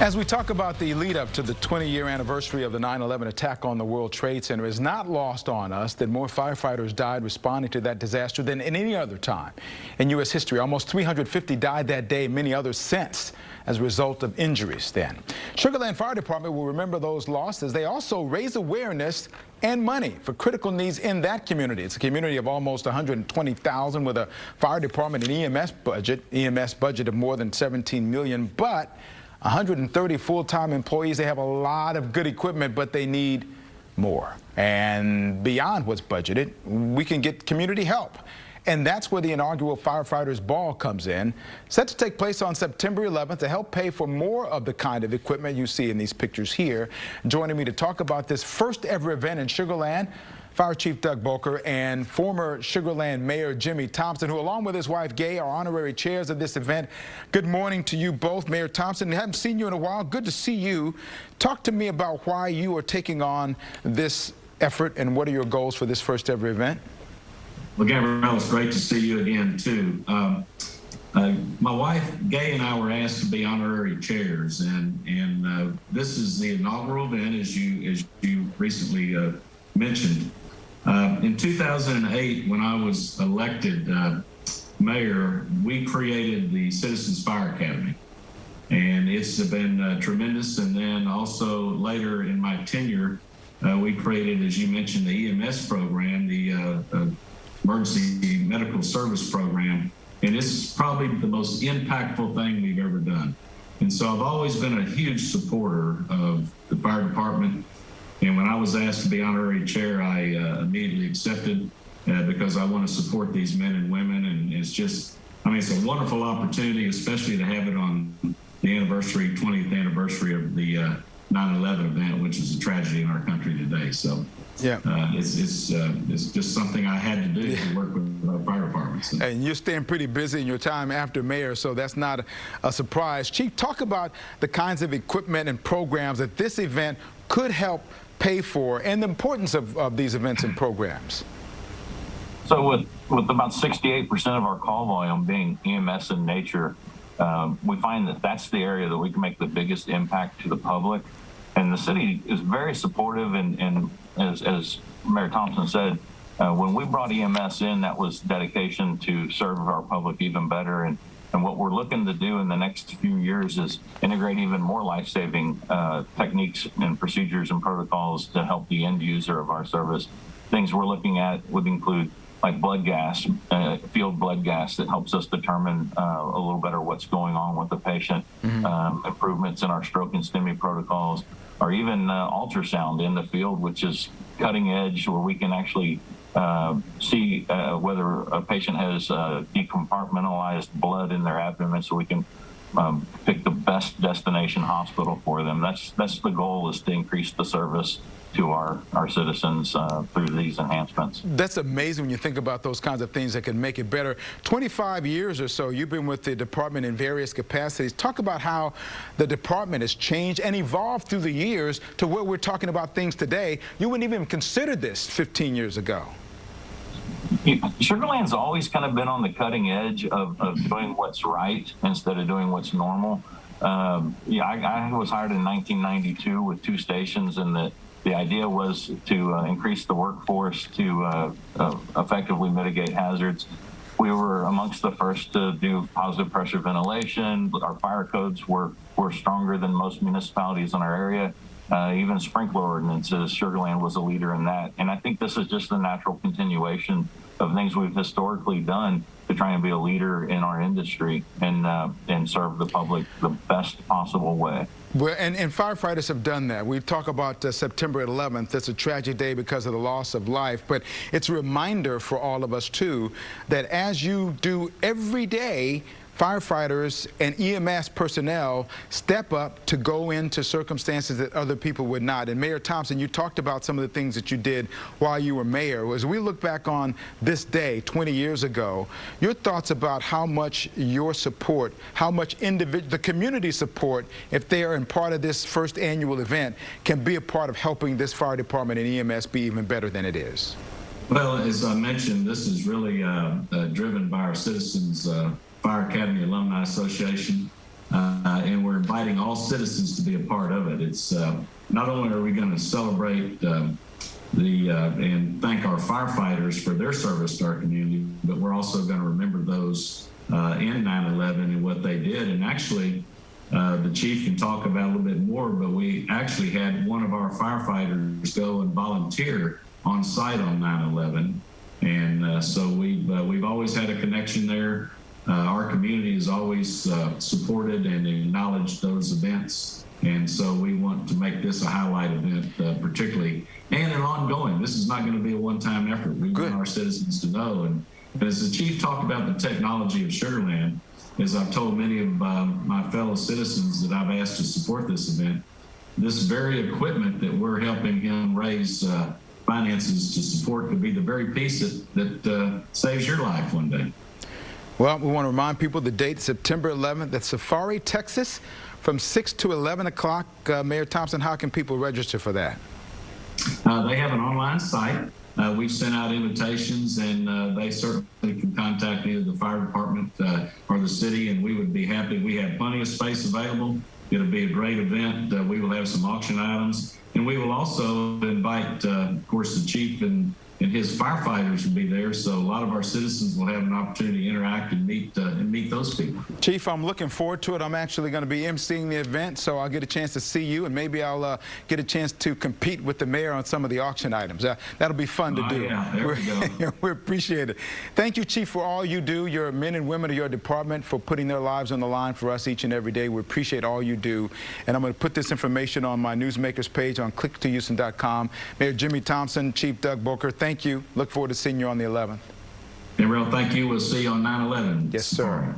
As we talk about the lead up to the 20-year anniversary of the 9/11 attack on the World Trade Center, it's not lost on us that more firefighters died responding to that disaster than in any other time in U.S. history. Almost 350 died that day, many others since, as a result of injuries then. Sugar Land Fire Department will remember those losses. They also raise awareness and money for critical needs in that community. It's a community of almost 120,000 with a fire department and EMS budget of more than $17 million, but 130 full-time employees. They have a lot of good equipment, but they need more. And beyond what's budgeted, we can get community help. And that's where the inaugural Firefighters Ball comes in, set to take place on September 11th to help pay for more of the kind of equipment you see in these pictures here. Joining me to talk about this first ever event in Sugar Land, Fire Chief Doug Boker and former Sugar Land Mayor Jimmy Thompson, who along with his wife Gay are honorary chairs of this event. Good morning to you both. Mayor Thompson, I haven't seen you in a while. Good to see you. Talk to me about why you are taking on this effort and what are your goals for this first ever event? Well, Gabrielle, it's great to see you again, too. My wife, Gay, and I were asked to be honorary chairs, and this is the inaugural event, as you recently mentioned. In 2008, when I was elected mayor, we created the Citizens Fire Academy, and it's been tremendous. And then also later in my tenure, we created, as you mentioned, the EMS program, the Emergency Medical Service Program, and it's probably the most impactful thing we've ever done. And so I've always been a huge supporter of the fire department. And when I was asked to be honorary chair, I immediately accepted because I want to support these men and women. And it's just, I mean, it's a wonderful opportunity, especially to have it on the 20th anniversary of the 9/11 event, which is a tragedy in our country today. So yeah, it's just something I had to do to work with our fire departments. And you're staying pretty busy in your time after mayor, so that's not a surprise. Chief, talk about the kinds of equipment and programs that this event could help pay for and the importance of these events and programs. So with about 68% of our call volume being EMS in nature, we find that that's the area that we can make the biggest impact to the public. And the city is very supportive, and as Mayor Thompson said, when we brought EMS in, that was dedication to serve our public even better. And what we're looking to do in the next few years is integrate even more life-saving techniques and procedures and protocols to help the end user of our service. Things we're looking at would include like blood gas, field blood gas that helps us determine a little better what's going on with the patient, improvements in our stroke and STEMI protocols, or even ultrasound in the field, which is cutting edge, where we can actually see whether a patient has decompartmentalized blood in their abdomen, so we can pick the best destination hospital for them. That's the goal, is to increase the service to our citizens through these enhancements. That's amazing when you think about those kinds of things that can make it better. 25 years or so you've been with the department in various capacities. Talk about how the department has changed and evolved through the years to where we're talking about things today. You wouldn't even consider this 15 years ago. Sugar Land's always kind of been on the cutting edge of doing what's right instead of doing what's normal. I was hired in 1992 with 2 stations, and the idea was to increase the workforce to effectively mitigate hazards. We were amongst the first to do positive pressure ventilation. Our fire codes were stronger than most municipalities in our area. Even sprinkler ordinances, Sugar Land was a leader in that. And I think this is just a natural continuation of things we've historically done to try and be a leader in our industry and serve the public the best possible way. Well, and firefighters have done that. We talk about September 11th. It's a tragic day because of the loss of life, but it's a reminder for all of us, too, that as you do every day, firefighters and EMS personnel step up to go into circumstances that other people would not. And Mayor Thompson, you talked about some of the things that you did while you were mayor. As we look back on this day 20 years ago, your thoughts about how much your support, how much the community support, if they are in part of this first annual event, can be a part of helping this fire department and EMS be even better than it is. Well, as I mentioned, this is really driven by our Citizens Fire Academy Alumni Association, and we're inviting all citizens to be a part of it. It's not only are we going to celebrate and thank our firefighters for their service to our community, but we're also going to remember those in 9/11 and what they did. And actually, the chief can talk about a little bit more, but we actually had one of our firefighters go and volunteer on site on 9/11. And so we've always had a connection there. Our community has always supported and acknowledged those events. And so we want to make this a highlight event, particularly, and an ongoing. This is not going to be a one-time effort. We want our citizens to know. And as the chief talked about the technology of Sugar Land, as I've told many of my fellow citizens that I've asked to support this event, this very equipment that we're helping him raise finances to support could be the very piece that saves your life one day. Well, we want to remind people the date, September 11th, at Safari, Texas, from 6 to 11 o'clock. Mayor Thompson, how can people register for that? They have an online site. We've sent out invitations, and they certainly can contact either the fire department or the city, and we would be happy. We have plenty of space available. It'll be a great event. We will have some auction items, and we will also invite, of course, the chief and his firefighters will be there, so a lot of our citizens will have an opportunity to interact and meet those people. Chief, I'm looking forward to it. I'm actually going to be emceeing the event, so I'll get a chance to see you, and maybe I'll get a chance to compete with the mayor on some of the auction items. That'll be fun to do. Yeah, there we go. We appreciate it. Thank you, Chief, for all you do. Your men and women of your department for putting their lives on the line for us each and every day. We appreciate all you do, and I'm going to put this information on my Newsmakers page on clicktohouston.com. Mayor Jimmy Thompson, Chief Doug Booker, thank you. Look forward to seeing you on the 11th. And real thank you. We'll see you on 9/11. Yes, sir.